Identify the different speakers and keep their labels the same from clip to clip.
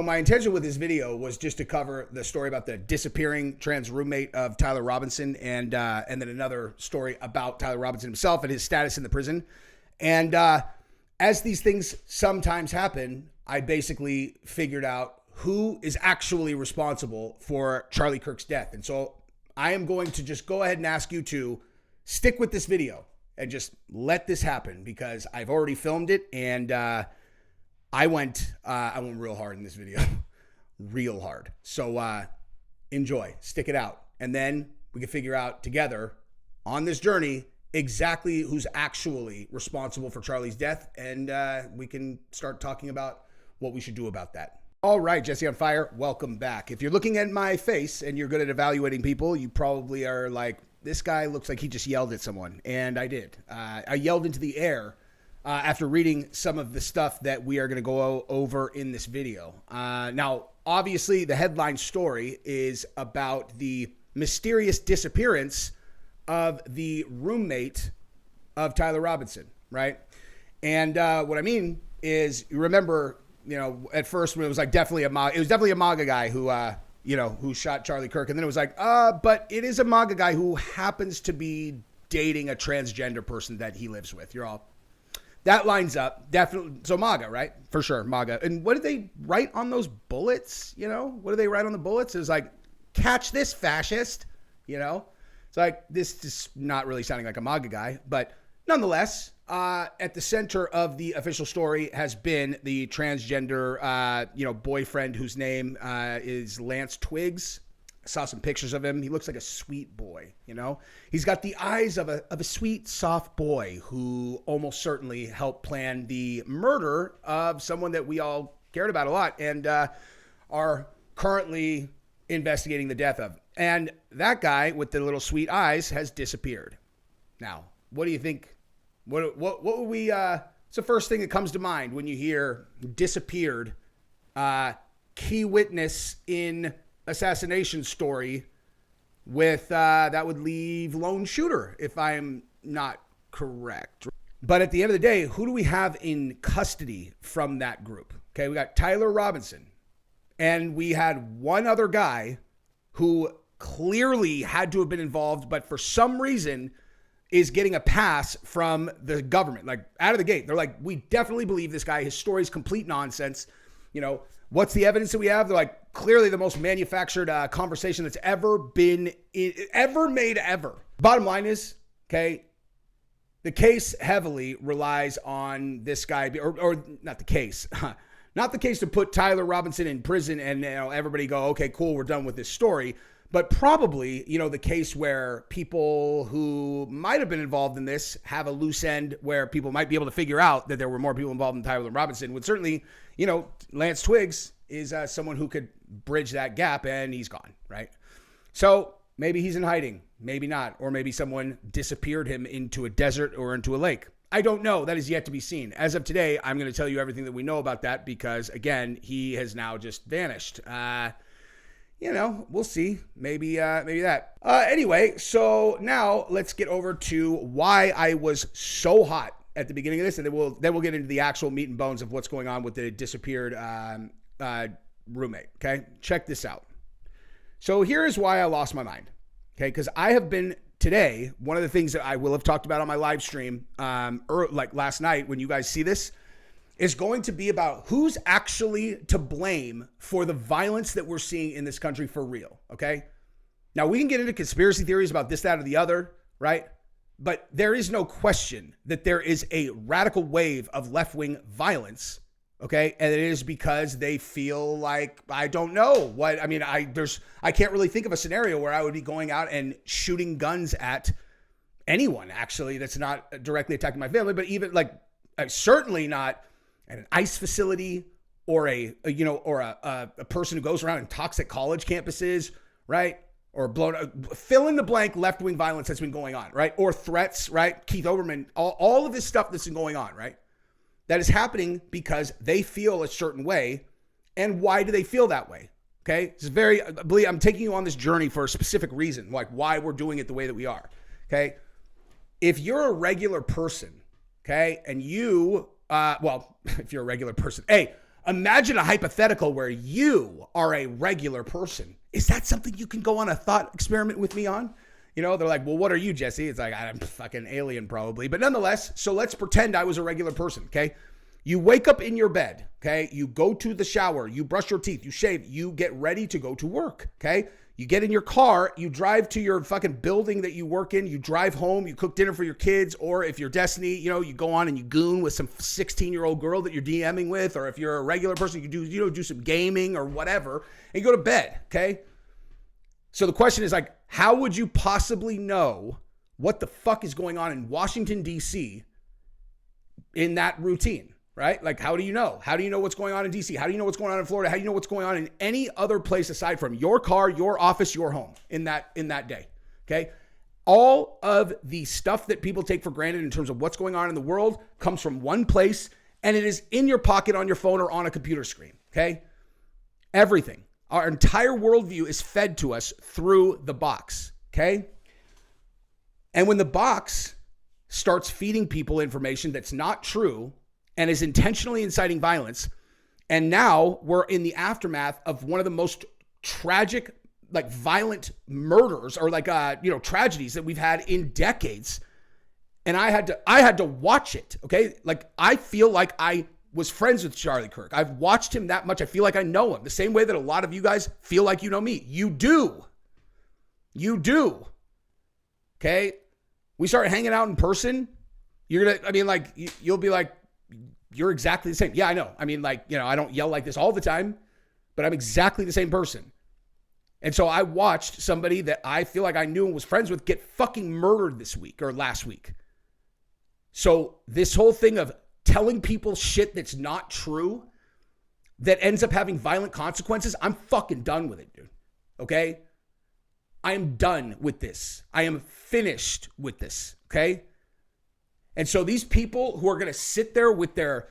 Speaker 1: My intention with this video was just to cover the story about the disappearing trans roommate of Tyler Robinson and then another story about Tyler Robinson himself and his status in the prison. And as these things sometimes happen, I basically figured out who is actually responsible for Charlie Kirk's death. And so I am going to just go ahead and ask you to stick with this video and just let this happen, because I've already filmed it and I went real hard in this video, real hard. So enjoy, stick it out. And then we can figure out together on this journey exactly who's actually responsible for Charlie's death. And we can start talking about what we should do about that. All right, Jesse on Fire, welcome back. If you're looking at my face and you're good at evaluating people, you probably are like, this guy looks like he just yelled at someone. And I did. I yelled into the air after reading some of the stuff that we are going to go over in this video. Now, obviously, the headline story is about the mysterious disappearance of the roommate of Tyler Robinson, right? And what I mean is, you remember, at first when it was like definitely a MAGA guy who shot Charlie Kirk, and then it was like, but it is a MAGA guy who happens to be dating a transgender person that he lives with. You're all. That lines up, definitely. So MAGA, right? For sure, MAGA. And what did they write on those bullets? What do they write on the bullets? It was like, catch this, fascist. It's like, this is not really sounding like a MAGA guy. But nonetheless, at the center of the official story has been the transgender, boyfriend whose name is Lance Twiggs. I saw some pictures of him. He looks like a sweet boy, He's got the eyes of a sweet, soft boy who almost certainly helped plan the murder of someone that we all cared about a lot and are currently investigating the death of. And that guy with the little sweet eyes has disappeared. Now, what do you think? What would we, it's the first thing that comes to mind when you hear disappeared, key witness in assassination story with that would leave lone shooter, if I'm not correct. But at the end of the day, who do we have in custody from that group? Okay, we got Tyler Robinson, and we had one other guy who clearly had to have been involved, but for some reason is getting a pass from the government, like out of the gate. They're like, we definitely believe this guy. His story is complete nonsense. What's the evidence that we have? They're like, clearly the most manufactured conversation that's ever been made ever. Bottom line is, okay, the case heavily relies on this guy, or not the case, not the case to put Tyler Robinson in prison and everybody go, okay, cool, we're done with this story. But probably, the case where people who might have been involved in this have a loose end where people might be able to figure out that there were more people involved in Tyler Robinson would certainly, Lance Twiggs is someone who could bridge that gap, and he's gone, right? So maybe he's in hiding, maybe not, or maybe someone disappeared him into a desert or into a lake. I don't know. That is yet to be seen. As of today, I'm going to tell you everything that we know about that because, again, he has now just vanished. We'll see. Maybe that. Anyway, so now let's get over to why I was so hot at the beginning of this, and then we'll get into the actual meat and bones of what's going on with the disappeared roommate. Okay, check this out. So here is why I lost my mind. Okay, because I have been today. One of the things that I will have talked about on my live stream, like last night, when you guys see this, is going to be about who's actually to blame for the violence that we're seeing in this country for real, okay? Now, we can get into conspiracy theories about this, that, or the other, right? But there is no question that there is a radical wave of left-wing violence, okay? And it is because they feel like, I don't know what, I can't really think of a scenario where I would be going out and shooting guns at anyone, actually, that's not directly attacking my family, but even certainly not at an ICE facility or a person who goes around and talks at college campuses, right? Or fill in the blank left-wing violence that's been going on, right? Or threats, right? Keith Olbermann, all of this stuff that's been going on, right? That is happening because they feel a certain way. And why do they feel that way? Okay. I'm taking you on this journey for a specific reason, like why we're doing it the way that we are. Okay. If you're a regular person, okay, and you, if you're a regular person, hey, Imagine a hypothetical where you are a regular person. Is that something you can go on a thought experiment with me on? You know, they're like, well, what are you, Jesse? It's like, I'm fucking alien probably. But nonetheless, so let's pretend I was a regular person, okay? You wake up in your bed, okay? You go to the shower, you brush your teeth, you shave, you get ready to go to work, okay? You get in your car, you drive to your fucking building that you work in, you drive home, you cook dinner for your kids, or if you're Destiny, you know, you go on and you goon with some 16-year-old girl that you're DMing with, or if you're a regular person, you do some gaming or whatever, and you go to bed, okay? So the question is like, how would you possibly know what the fuck is going on in Washington, D.C. in that routine, right? Like, how do you know? How do you know what's going on in D.C.? How do you know what's going on in Florida? How do you know what's going on in any other place aside from your car, your office, your home in that day, okay? All of the stuff that people take for granted in terms of what's going on in the world comes from one place, and it is in your pocket, on your phone, or on a computer screen, okay? Everything. Our entire worldview is fed to us through the box, okay? And when the box starts feeding people information that's not true and is intentionally inciting violence, and now we're in the aftermath of one of the most tragic, like violent murders or like, tragedies that we've had in decades. And I had to watch it, okay? Like, I feel like I was friends with Charlie Kirk. I've watched him that much. I feel like I know him the same way that a lot of you guys feel like you know me. You do. You do. Okay. We start hanging out in person. You're going to, I mean, like, you'll be like, you're exactly the same. Yeah, I know. I mean, like, you know, I don't yell like this all the time, but I'm exactly the same person. And so I watched somebody that I feel like I knew and was friends with get fucking murdered this week or last week. So this whole thing of telling people shit that's not true that ends up having violent consequences, I'm fucking done with it, dude. Okay? I am done with this. I am finished with this, okay? And so these people who are going to sit there with their,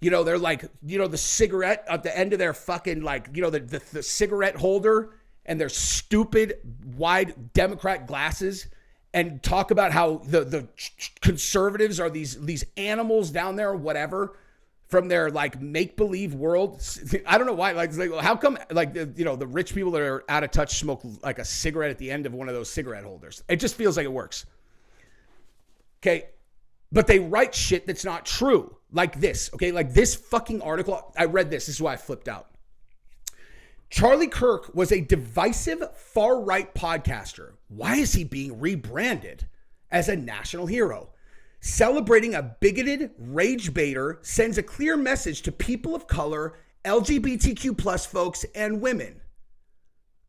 Speaker 1: you know, they're like, you know, the cigarette at the end of their fucking, like, you know, the cigarette holder and their stupid wide Democrat glasses and talk about how the conservatives are these animals down there or whatever from their like make-believe world. I don't know why. Like how come like the rich people that are out of touch smoke like a cigarette at the end of one of those cigarette holders? It just feels like it works. Okay. But they write shit that's not true. Like this. Okay. Like this fucking article. I read this. This is why I flipped out. Charlie Kirk was a divisive far-right podcaster. Why is he being rebranded as a national hero? Celebrating a bigoted rage baiter sends a clear message to people of color, LGBTQ plus folks, and women.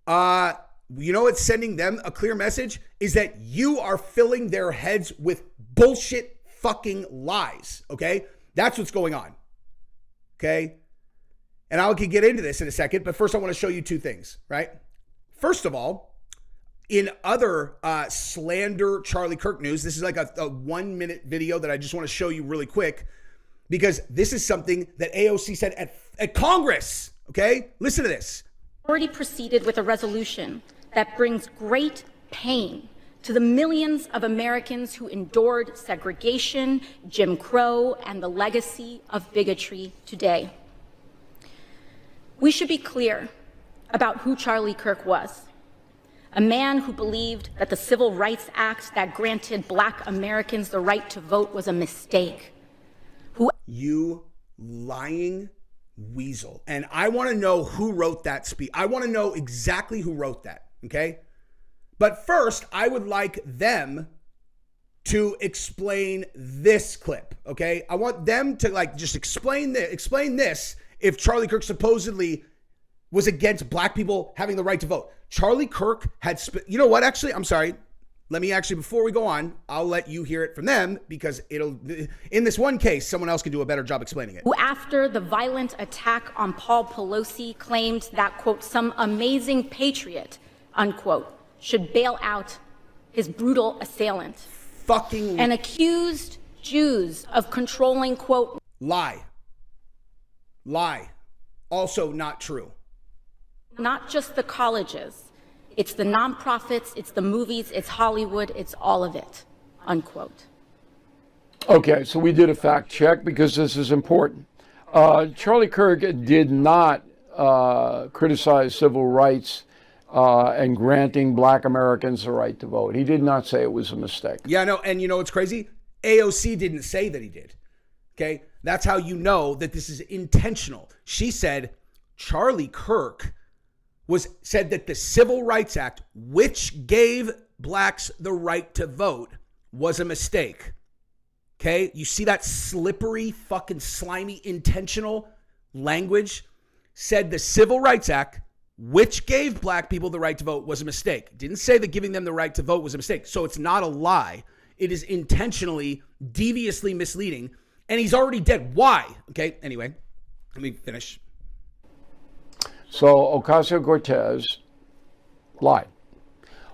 Speaker 1: You know what's sending them a clear message? Is that you are filling their heads with bullshit fucking lies, okay? That's what's going on, okay? And I can get into this in a second, but first I want to show you two things, right? First of all, in other slander Charlie Kirk news, this is like a 1-minute video that I just want to show you really quick because this is something that AOC said at Congress, okay? Listen to this.
Speaker 2: Already proceeded with a resolution that brings great pain to the millions of Americans who endured segregation, Jim Crow, and the legacy of bigotry today. We should be clear about who Charlie Kirk was. A man who believed that the Civil Rights Act that granted Black Americans the right to vote was a mistake.
Speaker 1: You lying weasel. And I want to know who wrote that speech. I want to know exactly who wrote that, okay? But first, I would like them to explain this clip, okay? I want them to like just explain this if Charlie Kirk supposedly was against Black people having the right to vote. Charlie Kirk had, you know what, actually, I'm sorry. Let me actually, before we go on, I'll let you hear it from them because in this one case, someone else can do a better job explaining it.
Speaker 2: Who, after the violent attack on Paul Pelosi, claimed that, quote, some amazing patriot, unquote, should bail out his brutal assailant.
Speaker 1: Fucking.
Speaker 2: And accused Jews of controlling, quote.
Speaker 1: Lie. Also not true.
Speaker 2: Not just the colleges. It's the nonprofits, it's the movies, it's Hollywood, it's all of it, unquote.
Speaker 3: Okay, so we did a fact check because this is important. Charlie Kirk did not criticize civil rights and granting black Americans the right to vote. He did not say it was a mistake.
Speaker 1: Yeah, no, and you know what's crazy? AOC didn't say that he did. Okay? That's how you know that this is intentional. She said Charlie Kirk said that the Civil Rights Act, which gave blacks the right to vote, was a mistake. Okay? You see that slippery, fucking slimy, intentional language? Said the Civil Rights Act, which gave black people the right to vote, was a mistake. Didn't say that giving them the right to vote was a mistake. So it's not a lie. It is intentionally, deviously misleading. And he's already dead. Why? Okay, anyway, let me finish.
Speaker 3: So Ocasio-Cortez lied.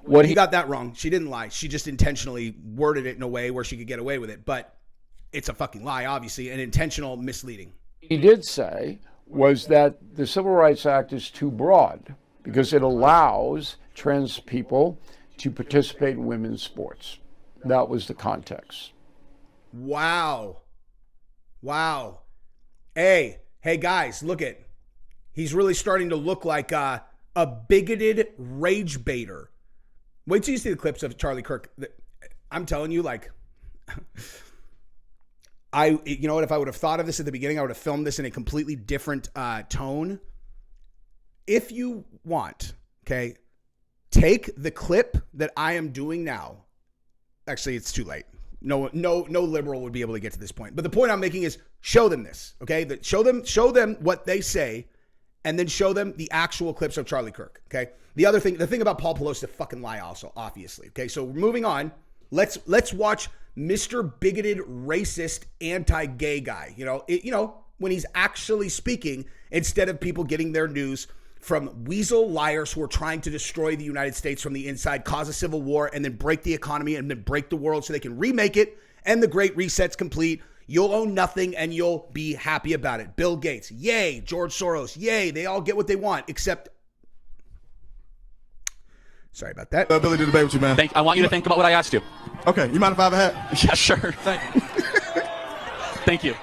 Speaker 1: He got that wrong. She didn't lie. She just intentionally worded it in a way where she could get away with it. But it's a fucking lie, obviously, and intentional misleading.
Speaker 3: He did say was that the Civil Rights Act is too broad because it allows trans people to participate in women's sports. That was the context.
Speaker 1: Wow. Hey guys, look at. He's really starting to look like a bigoted rage baiter. Wait till you see the clips of Charlie Kirk. I'm telling you, like, you know what? If I would have thought of this at the beginning, I would have filmed this in a completely different tone. If you want, okay, take the clip that I am doing now. Actually, it's too late. No liberal would be able to get to this point. But the point I'm making is show them this, okay? Show them what they say, and then show them the actual clips of Charlie Kirk, okay? The thing about Paul Pelosi, a fucking lie also, obviously, okay? So moving on, let's watch Mr. Bigoted, racist, anti-gay guy, when he's actually speaking instead of people getting their news from weasel liars who are trying to destroy the United States from the inside, cause a civil war, and then break the economy and then break the world so they can remake it, and the Great Reset's complete. You'll own nothing and you'll be happy about it. Bill Gates, yay. George Soros, yay. They all get what they want, except... Sorry about that.
Speaker 4: Ability to debate with you, man.
Speaker 5: I want you to think about what I asked you.
Speaker 4: Okay, you mind if I have a hat?
Speaker 5: Yeah, sure. Thank you.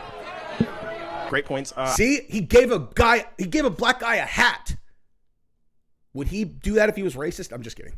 Speaker 6: Great points.
Speaker 1: See, he gave a black guy a hat. Would he do that if he was racist? I'm just kidding.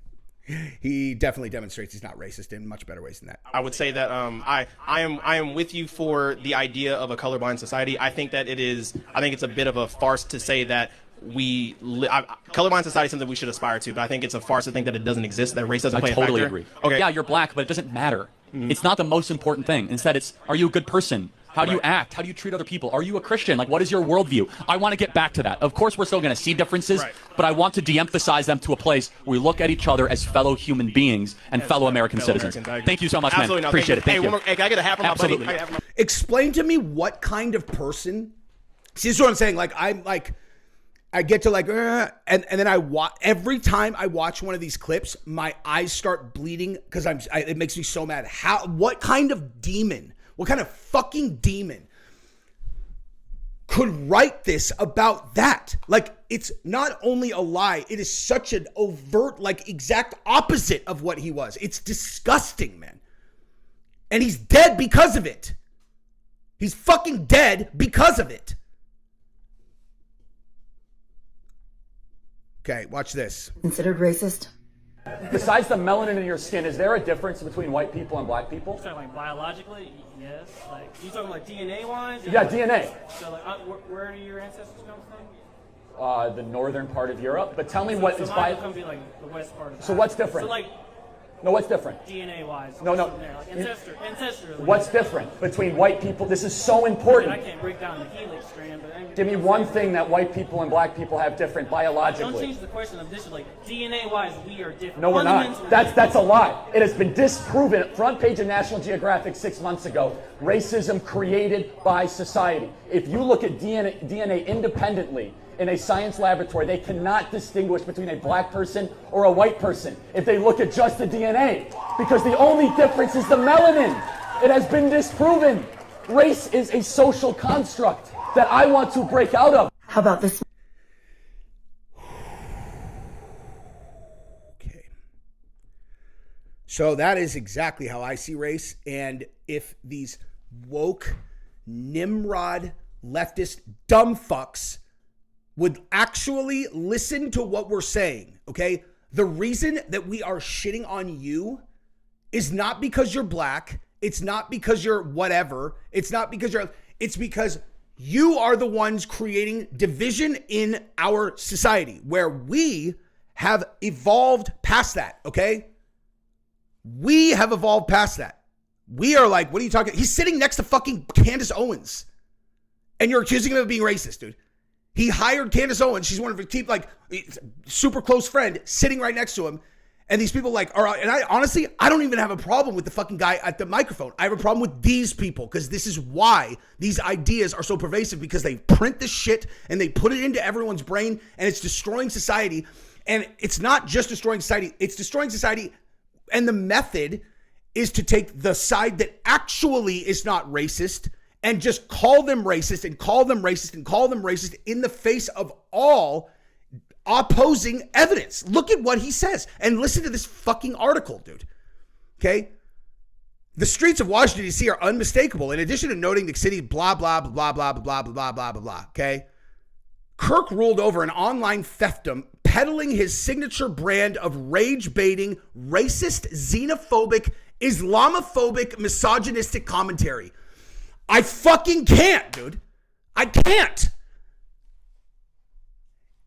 Speaker 1: He definitely demonstrates he's not racist in much better ways than that.
Speaker 6: I would say that I am with you for the idea of a colorblind society. I think it's a bit of a farce to say that colorblind society is something we should aspire to, but I think it's a farce to think that it doesn't exist, that race doesn't play a factor.
Speaker 5: I totally agree.
Speaker 6: Okay.
Speaker 5: Yeah, you're black, but it doesn't matter. Mm-hmm. It's not the most important thing. Instead, it's, are you a good person? How do you act? How do you treat other people? Are you a Christian? Like, what is your worldview? I want to get back to that. Of course, we're still going to see differences, but I want to de-emphasize them to a place where we look at each other as fellow human beings and fellow American citizens. Thank you so much,
Speaker 6: Absolutely
Speaker 5: man. Appreciate it. Thank you.
Speaker 6: Hey, can I get a hat from
Speaker 5: Absolutely.
Speaker 6: my buddy?
Speaker 1: Explain to me what kind of person... See, this is what I'm saying. Like, I get to and then I watch, every time I watch one of these clips, my eyes start bleeding because it makes me so mad. What kind of demon, what kind of fucking demon could write this about that? Like, it's not only a lie, it is such an overt, exact opposite of what he was. It's disgusting, man. And he's dead because of it. He's fucking dead because of it. Okay, watch this.
Speaker 7: Considered racist?
Speaker 8: Besides the melanin in your skin, is there a difference between white people and black people?
Speaker 9: So, biologically, yes. You talking DNA-wise?
Speaker 8: Yeah, DNA.
Speaker 9: So, where do your ancestors come from?
Speaker 8: The northern part of Europe. But tell me what is
Speaker 9: mine come be the west part of
Speaker 8: So what's different? No, what's different?
Speaker 9: DNA-wise.
Speaker 8: No.
Speaker 9: Ancestrally.
Speaker 8: What's different between white people? This is so important.
Speaker 9: I can't break down the helix strand, but
Speaker 8: give me one thing that white people and black people have different biologically.
Speaker 9: Don't change the question of this. DNA-wise, we are different.
Speaker 8: No, we're not. That's a lie. It has been disproven. Front page of National Geographic 6 months ago. Racism created by society. If you look at DNA independently, in a science laboratory, they cannot distinguish between a black person or a white person if they look at just the DNA, because the only difference is the melanin. It has been disproven. Race is a social construct that I want to break out of.
Speaker 7: How about this?
Speaker 1: Okay. So that is exactly how I see race. And if these woke Nimrod leftist dumb fucks would actually listen to what we're saying, okay? The reason that we are shitting on you is not because you're black. It's not because you're whatever. It's because you are the ones creating division in our society where we have evolved past that, okay? We have evolved past that. We are like, what are you talking? He's sitting next to fucking Candace Owens. And you're accusing him of being racist, dude. He hired Candace Owens. She's one of his keep like super close friend sitting right next to him. And these people like are, and I honestly, I don't even have a problem with the fucking guy at the microphone. I have a problem with these people because this is why these ideas are so pervasive, because they print this shit and they put it into everyone's brain and it's destroying society. And it's not just destroying society. It's destroying society. And the method is to take the side that actually is not racist and just call them racist and call them racist and call them racist in the face of all opposing evidence. Look at what he says and listen to this fucking article, dude. Okay? The streets of Washington, D.C. are unmistakable. In addition to noting the city, blah, blah, blah, blah, blah, blah, blah, blah, blah, blah. Okay? Kirk ruled over an online theftum peddling his signature brand of rage-baiting, racist, xenophobic, Islamophobic, misogynistic commentary. I fucking can't, dude. I can't.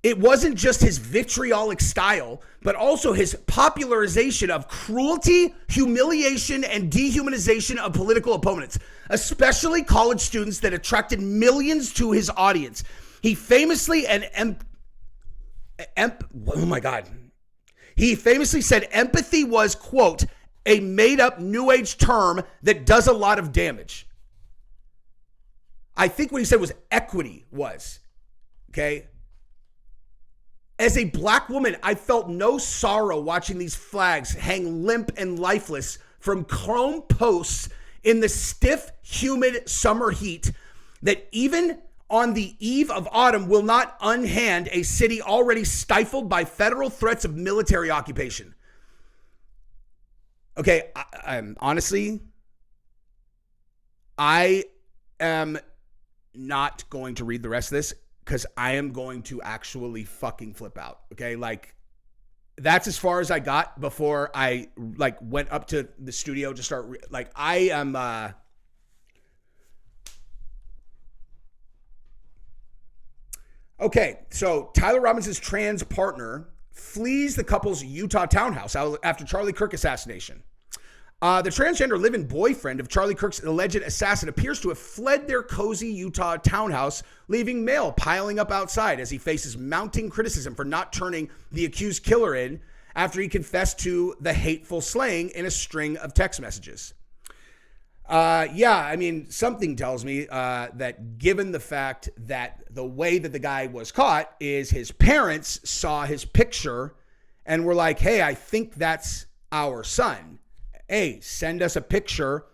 Speaker 1: It wasn't just his vitriolic style, but also his popularization of cruelty, humiliation, and dehumanization of political opponents, especially college students that attracted millions to his audience. He famously He famously said empathy was, quote, a made-up New Age term that does a lot of damage. I think what he said was equity was, okay? As a black woman, I felt no sorrow watching these flags hang limp and lifeless from chrome posts in the stiff, humid summer heat that even on the eve of autumn will not unhand a city already stifled by federal threats of military occupation. Okay, I'm honestly, I am not going to read the rest of this because I am going to actually fucking flip out. Okay, like that's as far as I got before I like went up to the studio to start. I am. Okay, so Tyler Robinson's trans partner flees the couple's Utah townhouse after Charlie Kirk assassination. The transgender live-in boyfriend of Charlie Kirk's alleged assassin appears to have fled their cozy Utah townhouse, leaving mail piling up outside as he faces mounting criticism for not turning the accused killer in after he confessed to the hateful slaying in a string of text messages. Something tells me that given the fact that the way that the guy was caught is his parents saw his picture and were like, hey, I think that's our son. Hey, send us a picture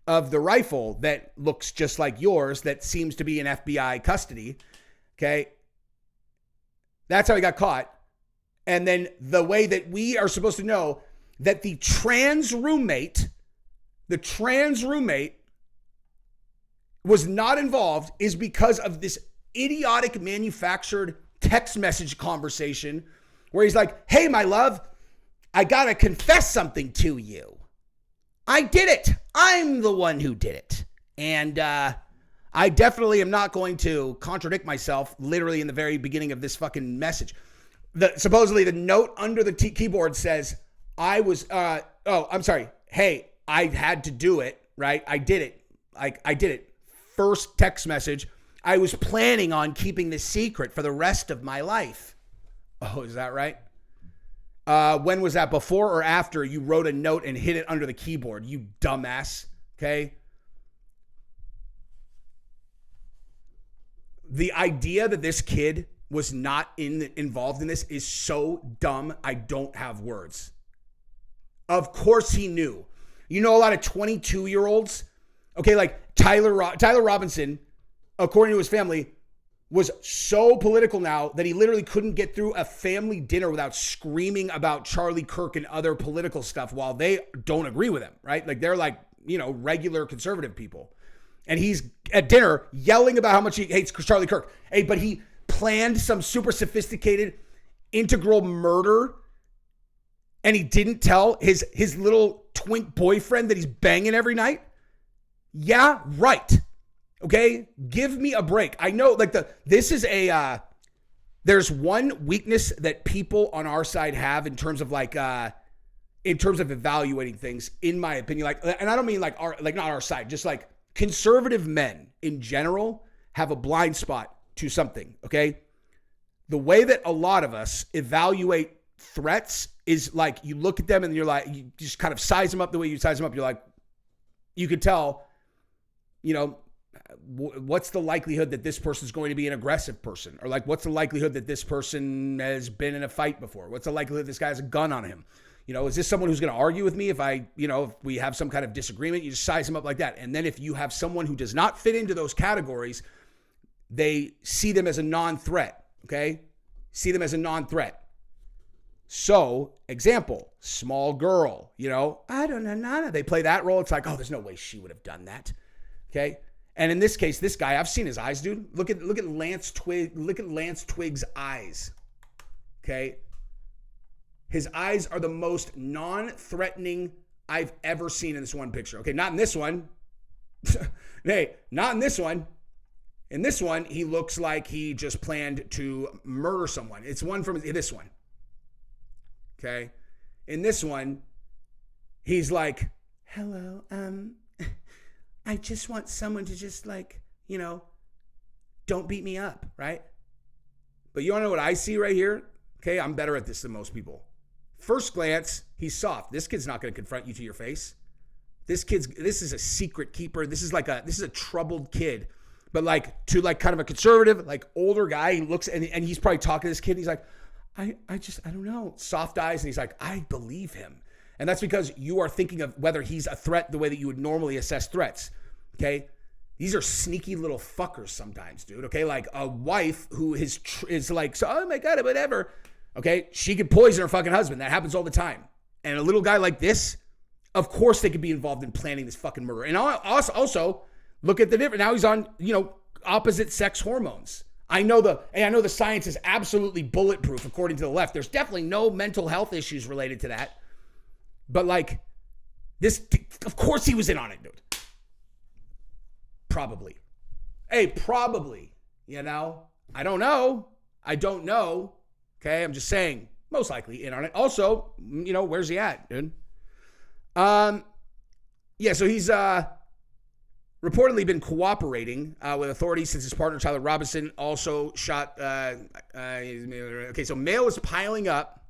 Speaker 1: of the rifle that looks just like yours that seems to be in FBI custody. Okay. That's how he got caught. And then the way that we are supposed to know that the trans roommate was not involved is because of this idiotic manufactured text message conversation where he's like, hey, my love, I got to confess something to you. I did it. I'm the one who did it. And I definitely am not going to contradict myself literally in the very beginning of this fucking message. Supposedly the note under the keyboard says, I'm sorry. Hey, I had to do it, right? I did it. I did it. First text message. I was planning on keeping this secret for the rest of my life. Oh, is that right? When was that? Before or after you wrote a note and hid it under the keyboard, you dumbass. Okay. The idea that this kid was not involved in this is so dumb. I don't have words. Of course he knew. You know, a lot of 22-year-olds, okay, like Tyler Robinson, according to his family, was so political now that he literally couldn't get through a family dinner without screaming about Charlie Kirk and other political stuff while they don't agree with him, right? Like they're like, regular conservative people. And he's at dinner yelling about how much he hates Charlie Kirk. Hey, but he planned some super sophisticated integral murder and he didn't tell his little twink boyfriend that he's banging every night? Yeah, right. Okay? Give me a break. I know this is there's one weakness that people on our side have in terms of evaluating things, in my opinion. And I don't mean not our side, just like conservative men in general have a blind spot to something, okay? The way that a lot of us evaluate threats is like you look at them and you're like, you just kind of size them up the way you size them up. You're like, you could tell, what's the likelihood that this person's going to be an aggressive person? Or like, what's the likelihood that this person has been in a fight before? What's the likelihood this guy has a gun on him? Is this someone who's going to argue with me if if we have some kind of disagreement? You just size them up like that. And then if you have someone who does not fit into those categories, they see them as a non-threat, okay? See them as a non-threat. So, example, small girl, I don't know. They play that role. It's like, oh, there's no way she would have done that, okay? And in this case, this guy, I've seen his eyes, dude. Look at Lance Twigg. Look at Lance Twigg's eyes, okay? His eyes are the most non-threatening I've ever seen in this one picture. Okay, not in this one. Hey, not in this one. In this one, he looks like he just planned to murder someone. It's one from this one. Okay? In this one, he's like, hello, I just want someone to just don't beat me up, right? But you want to know what I see right here? Okay, I'm better at this than most people. First glance, he's soft. This kid's not going to confront you to your face. This is a secret keeper. This is a troubled kid. But kind of a conservative, older guy, he looks and he's probably talking to this kid. And he's like, I don't know. Soft eyes. And he's like, I believe him. And that's because you are thinking of whether he's a threat the way that you would normally assess threats. Okay. These are sneaky little fuckers sometimes, dude. Okay. Like a wife who is like, so, oh my God, whatever. Okay. She could poison her fucking husband. That happens all the time. And a little guy like this, of course they could be involved in planning this fucking murder. And also look at the difference. Now he's on, opposite sex hormones. I know the science is absolutely bulletproof according to the left. There's definitely no mental health issues related to that. But this, of course he was in on it, dude. Probably. Hey, probably, I don't know. Okay. I'm just saying most likely in on it. Also, where's he at, dude? Yeah. So he's, reportedly been cooperating with authorities since his partner, Tyler Robinson, also shot. Okay, so mail is piling up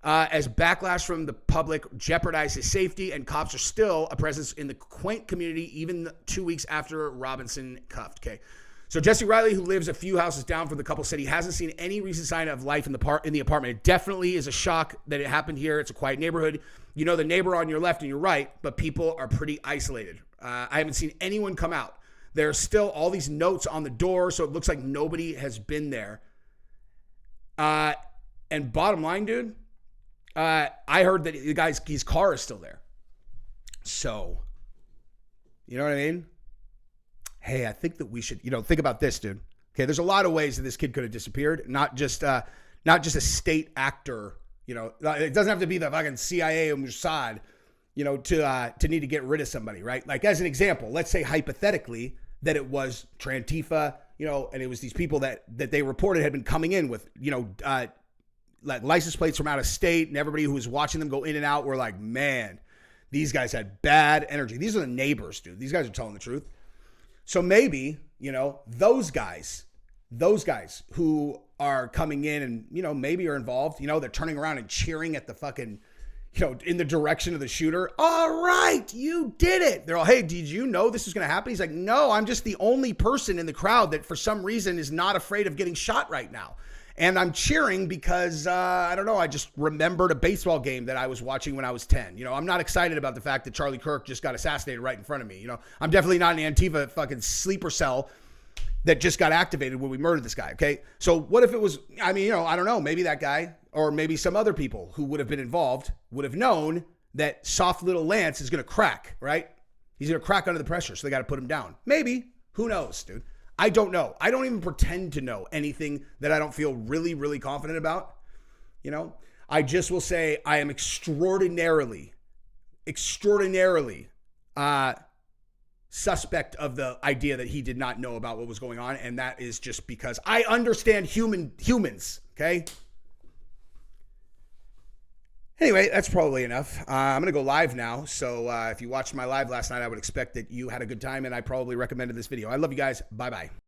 Speaker 1: as backlash from the public jeopardized his safety, and cops are still a presence in the quaint community even 2 weeks after Robinson cuffed. Okay, so Jesse Riley, who lives a few houses down from the couple, said he hasn't seen any recent sign of life in the apartment. It definitely is a shock that it happened here. It's a quiet neighborhood. The neighbor on your left and your right, but people are pretty isolated. I haven't seen anyone come out. There's still all these notes on the door, so it looks like nobody has been there. And bottom line, dude, I heard that his car is still there. So, you know what I mean? Hey, I think that we should, think about this, dude. Okay, there's a lot of ways that this kid could have disappeared, not just a state actor. It doesn't have to be the fucking CIA or Mossad, to need to get rid of somebody, right? Like as an example, let's say hypothetically that it was Trantifa, and it was these people that they reported had been coming in with, like license plates from out of state, and everybody who was watching them go in and out were like, man, these guys had bad energy. These are the neighbors, dude. These guys are telling the truth. So maybe, those guys who are coming in and, maybe are involved, they're turning around and cheering at the fucking, in the direction of the shooter. All right, you did it. They're all, hey, did you know this was going to happen? He's like, no, I'm just the only person in the crowd that for some reason is not afraid of getting shot right now. And I'm cheering because, I don't know, I just remembered a baseball game that I was watching when I was 10. I'm not excited about the fact that Charlie Kirk just got assassinated right in front of me. I'm definitely not an Antifa fucking sleeper cell that just got activated when we murdered this guy, okay? So what if it was, I don't know, maybe that guy or maybe some other people who would have been involved would have known that soft little Lance is going to crack, right? He's going to crack under the pressure, so they got to put him down. Maybe. Who knows, dude? I don't know. I don't even pretend to know anything that I don't feel really, really confident about. You know, I just will say I am extraordinarily suspect of the idea that he did not know about what was going on. And that is just because I understand humans. Okay. Anyway, that's probably enough. I'm going to go live now. So if you watched my live last night, I would expect that you had a good time and I probably recommended this video. I love you guys. Bye-bye.